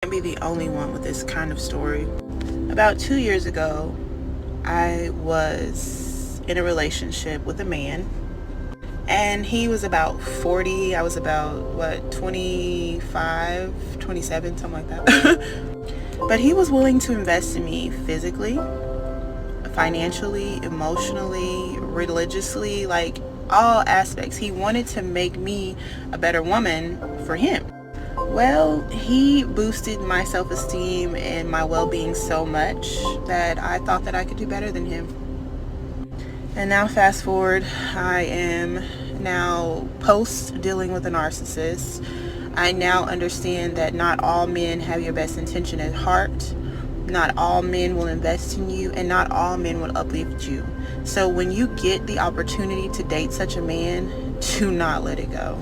Can't be the only one with this kind of story. About 2 years ago, I was in a relationship with a man, and he was about 40. I was about 25, 27, something like that. But he was willing to invest in me physically, financially, emotionally, religiously, like all aspects. He wanted to make me a better woman for him. Well, he boosted my self-esteem and my well-being so much that I thought that I could do better than him. And now fast forward, I am now post dealing with a narcissist. I now understand that not all men have your best intention at heart. Not all men will invest in you, and not all men will uplift you. So when you get the opportunity to date such a man, do not let it go.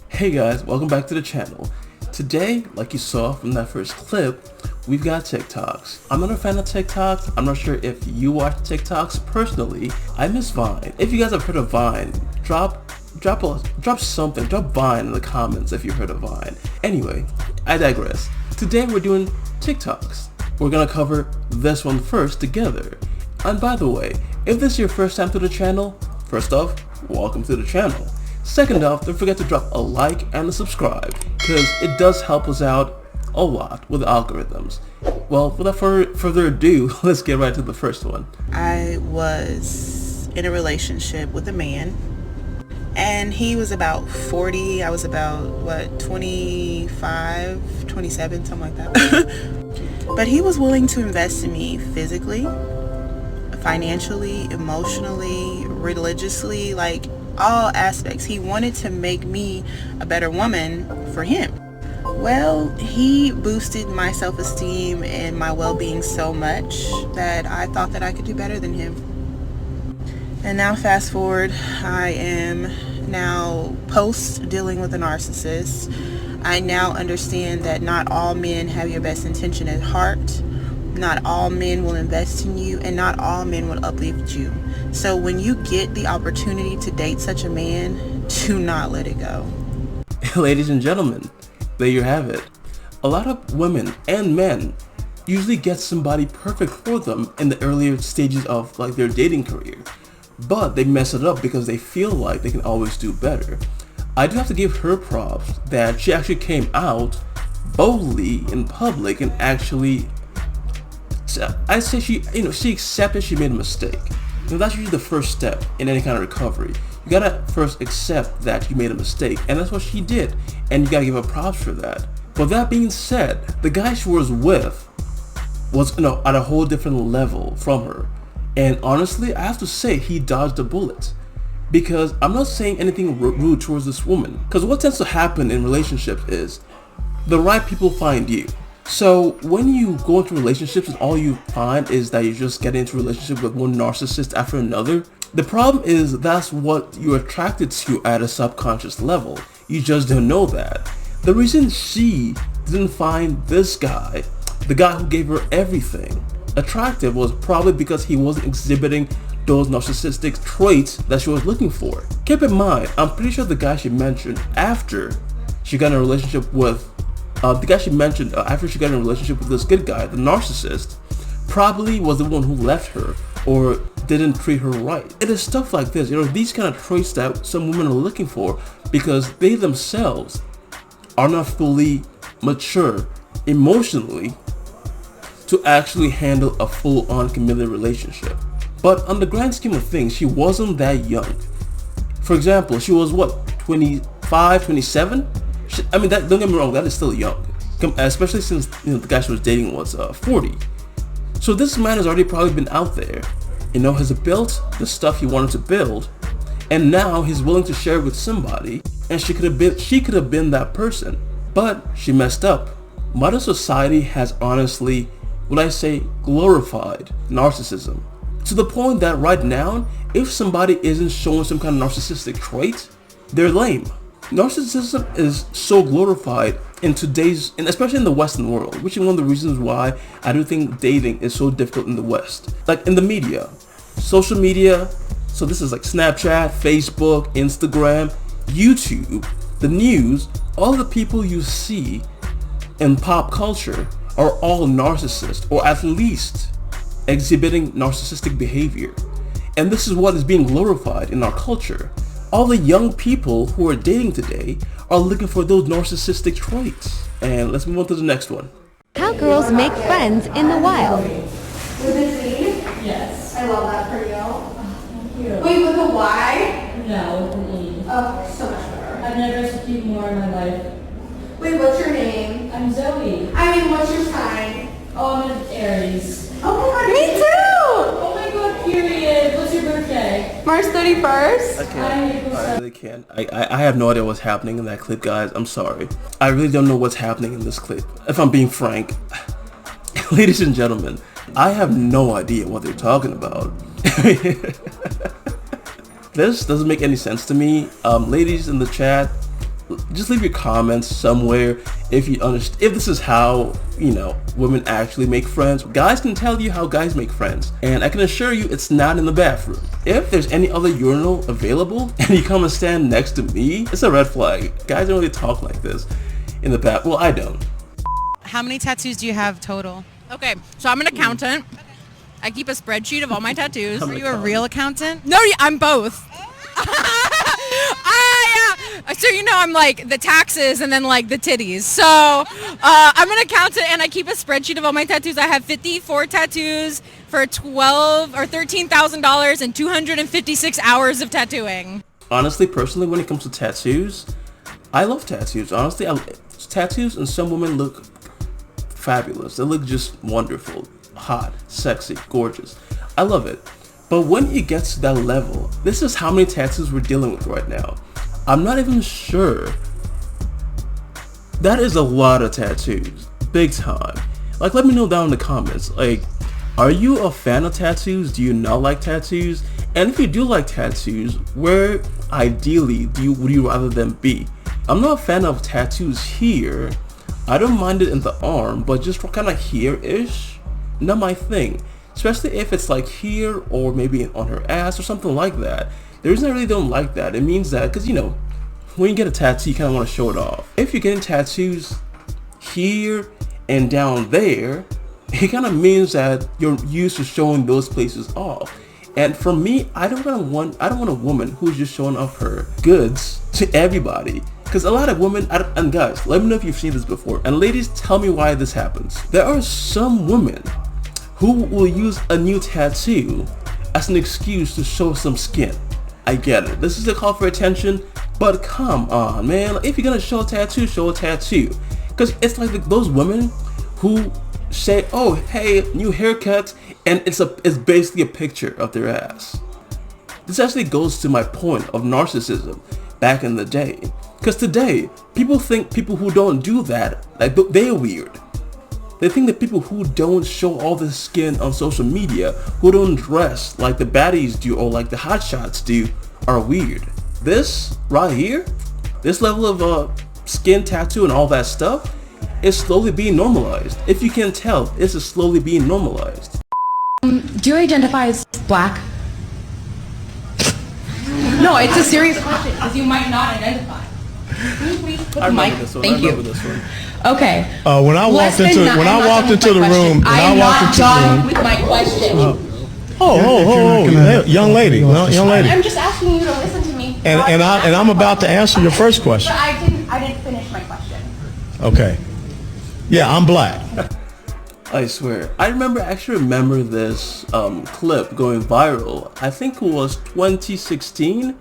Hey guys, welcome back to the channel. Today, like you saw from that first clip, we've got TikToks. I'm not a fan of TikToks. I'm not sure if you watch TikToks. Personally, I miss Vine. If you guys have heard of Vine, drop something, drop Vine in the comments if you heard of Vine. Anyway, I digress. Today we're doing TikToks. We're gonna cover this one first together. And by the way, if this is your first time to the channel, first off, welcome to the channel. Second off, don't forget to drop a like and a subscribe, because it does help us out a lot with the algorithms. Well, without further ado, let's get right to the first one. I was in a relationship with a man, and he was about 40. I was about 25, 27, something like that. But he was willing to invest in me physically, financially, emotionally, religiously, like all aspects. He wanted to make me a better woman for him. Well, he boosted my self-esteem and my well-being so much that I thought that I could do better than him. And now fast forward, I am now post dealing with a narcissist. I now understand that not all men have your best intention at heart. Not all men will invest in you, and not all men will uplift you. So when you get the opportunity to date such a man, do not let it go. Ladies and gentlemen, there you have it. A lot of women and men usually get somebody perfect for them in the earlier stages of like their dating career, but they mess it up because they feel like they can always do better. I do have to give her props that she actually came out boldly in public and actually, I say she accepted she made a mistake. That's usually the first step in any kind of recovery. You gotta first accept that you made a mistake, and that's what she did, and you gotta give her props for that. But that being said, the guy she was with was at a whole different level from her, and honestly, I have to say he dodged a bullet. Because I'm not saying anything rude towards this woman, because what tends to happen in relationships is the right people find you. So when you go into relationships and all you find is that you just get into a relationship with one narcissist after another, the problem is that's what you're attracted to at a subconscious level. You just don't know that. The reason she didn't find this guy, the guy who gave her everything, attractive was probably because he wasn't exhibiting those narcissistic traits that she was looking for. Keep in mind, I'm pretty sure the guy she mentioned after she got in a relationship with after she got in a relationship with this good guy, the narcissist, probably was the one who left her or didn't treat her right. It is stuff like this, these kind of traits that some women are looking for because they themselves are not fully mature emotionally to actually handle a full-on committed relationship. But on the grand scheme of things, she wasn't that young. For example, she was 25, 27? Don't get me wrong, that is still young, especially since the guy she was dating was 40. So this man has already probably been out there, has built the stuff he wanted to build, and now he's willing to share with somebody, and she could have been that person, but she messed up. Modern society has honestly, glorified narcissism to the point that right now, if somebody isn't showing some kind of narcissistic trait, they're lame. Narcissism is so glorified in today's, and especially in the Western world, which is one of the reasons why I do think dating is so difficult in the West. Like in the media, social media, So this is like Snapchat, Facebook, Instagram, YouTube, the news, all the people you see in pop culture are all narcissists, or at least exhibiting narcissistic behavior. And this is what is being glorified in our culture. All the young people who are dating today are looking for those narcissistic traits. And let's move on to the next one. How girls make friends in the wild. With a Z? Yes. I love that for you. Thank you. Wait, with a Y? No, with an E. Oh, so much better. I've never executed more in my life. Wait, what's your name? I'm Zoe. I mean, what's your sign? Oh, I'm an Aries. Oh my god, me too! Oh my god, period. What's your birthday? March 31st? I really can't. I have no idea what's happening in that clip, guys. I'm sorry. I really don't know what's happening in this clip. If I'm being frank. Ladies and gentlemen, I have no idea what they're talking about. This doesn't make any sense to me. Ladies in the chat, just leave your comments somewhere if you understand, if this is how, women actually make friends. Guys can tell you how guys make friends, and I can assure you it's not in the bathroom. If there's any other urinal available and you come and stand next to me, it's a red flag. Guys don't really talk like this in the bath. Well, I don't. How many tattoos do you have total? Okay, so I'm an accountant. I keep a spreadsheet of all my tattoos. Are you a real accountant? No, I'm both. So I'm like the taxes and then like the titties. So I'm an accountant and I keep a spreadsheet of all my tattoos. I have 54 tattoos for $12,000 or $13,000 and 256 hours of tattooing. Honestly, personally, when it comes to tattoos, I love tattoos. Honestly, tattoos and some women look fabulous. They look just wonderful, hot, sexy, gorgeous. I love it. But when it gets to that level, this is how many tattoos we're dealing with right now. I'm not even sure. That is a lot of tattoos. Big time. Like, let me know down in the comments. Like, are you a fan of tattoos? Do you not like tattoos? And if you do like tattoos, where ideally would you rather them be? I'm not a fan of tattoos here. I don't mind it in the arm, but just kind of here-ish, not my thing. Especially if it's like here or maybe on her ass or something like that. The reason I really don't like that, it means that, because when you get a tattoo, you kind of want to show it off. If you're getting tattoos here and down there, it kind of means that you're used to showing those places off. And for me, I don't want a woman who's just showing off her goods to everybody. Because a lot of women, and guys, let me know if you've seen this before. And ladies, tell me why this happens. There are some women who will use a new tattoo as an excuse to show some skin. I get it. This is a call for attention, but come on, man. If you're gonna show a tattoo, show a tattoo. Because it's like those women who say, oh, hey, new haircut, and it's basically a picture of their ass. This actually goes to my point of narcissism back in the day. Because today, people think people who don't do that, like, they're weird. They think that people who don't show all the skin on social media, who don't dress like the baddies do or like the hotshots do, are weird. This right here, this level of skin tattoo and all that stuff, is slowly being normalized. If you can tell, this is slowly being normalized. Do you identify as black? No, it's a serious question because you might not identify. Can you please put the mic? Thank you. This one. Okay. When I walked into the room, I'm not done with my question. young lady. I'm just asking you to listen to me. And I'm about to answer your first question. But I didn't finish my question. Okay. Yeah, I'm black. I swear. I actually remember this clip going viral. I think it was 2016.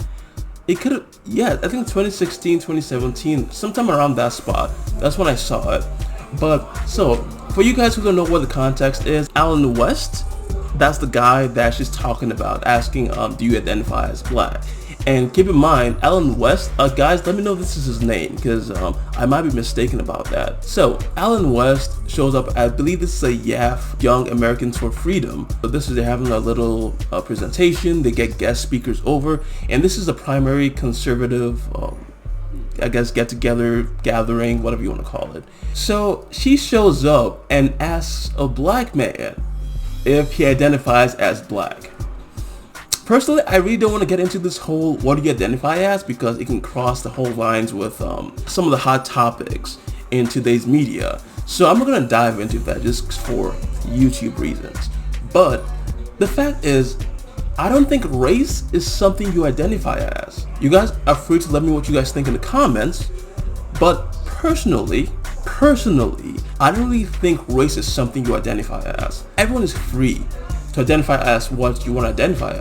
It could have, yeah, I think 2016, 2017, sometime around that spot. That's when I saw it. But, so, for you guys who don't know what the context is, Alan West, that's the guy that she's talking about, asking, do you identify as black? And keep in mind, Alan West, guys, let me know if this is his name, because I might be mistaken about that. So, Alan West shows up, I believe this is a YAF, Young Americans for Freedom. So this is, they're having a little presentation, they get guest speakers over, and this is a primary conservative, I guess, get-together, gathering, whatever you want to call it. So, she shows up and asks a black man if he identifies as black. Personally, I really don't want to get into this whole what do you identify as, because it can cross the whole lines with some of the hot topics in today's media. So I'm not going to dive into that just for YouTube reasons. But the fact is, I don't think race is something you identify as. You guys are free to let me know what you guys think in the comments. But personally, I don't really think race is something you identify as. Everyone is free to identify as what you want to identify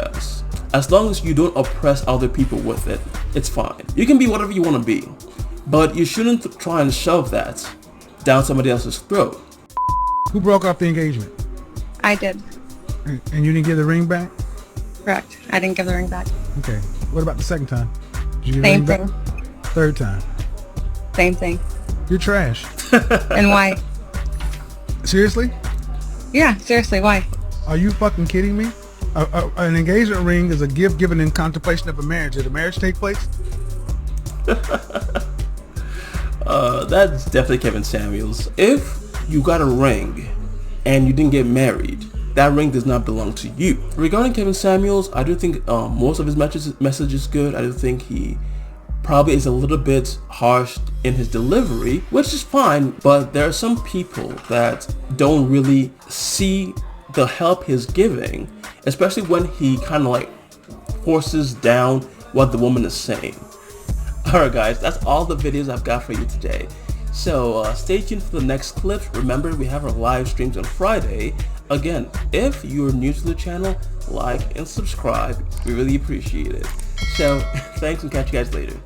as long as you don't oppress other people with it. It's fine. You can be whatever you want to be, but you shouldn't try and shove that down somebody else's throat. Who broke off the engagement? I did. And you didn't give the ring back? Correct. I didn't give the ring back. Okay. What about the second time? Did you give Same the ring thing. back? Third time? Same thing. You're trash. And why? Seriously? Yeah, seriously, why? Are you fucking kidding me? An engagement ring is a gift given in contemplation of a marriage. Did a marriage take place? That's definitely Kevin Samuels. If you got a ring and you didn't get married, that ring does not belong to you. Regarding Kevin Samuels, I do think most of his message is good. I do think he probably is a little bit harsh in his delivery, which is fine, but there are some people that don't really see the help he's giving, especially when he kind of like forces down what the woman is saying. Alright guys, that's all the videos I've got for you today. So stay tuned for the next clips. Remember, we have our live streams on Friday. Again, if you're new to the channel, like and subscribe. We really appreciate it. So thanks and catch you guys later.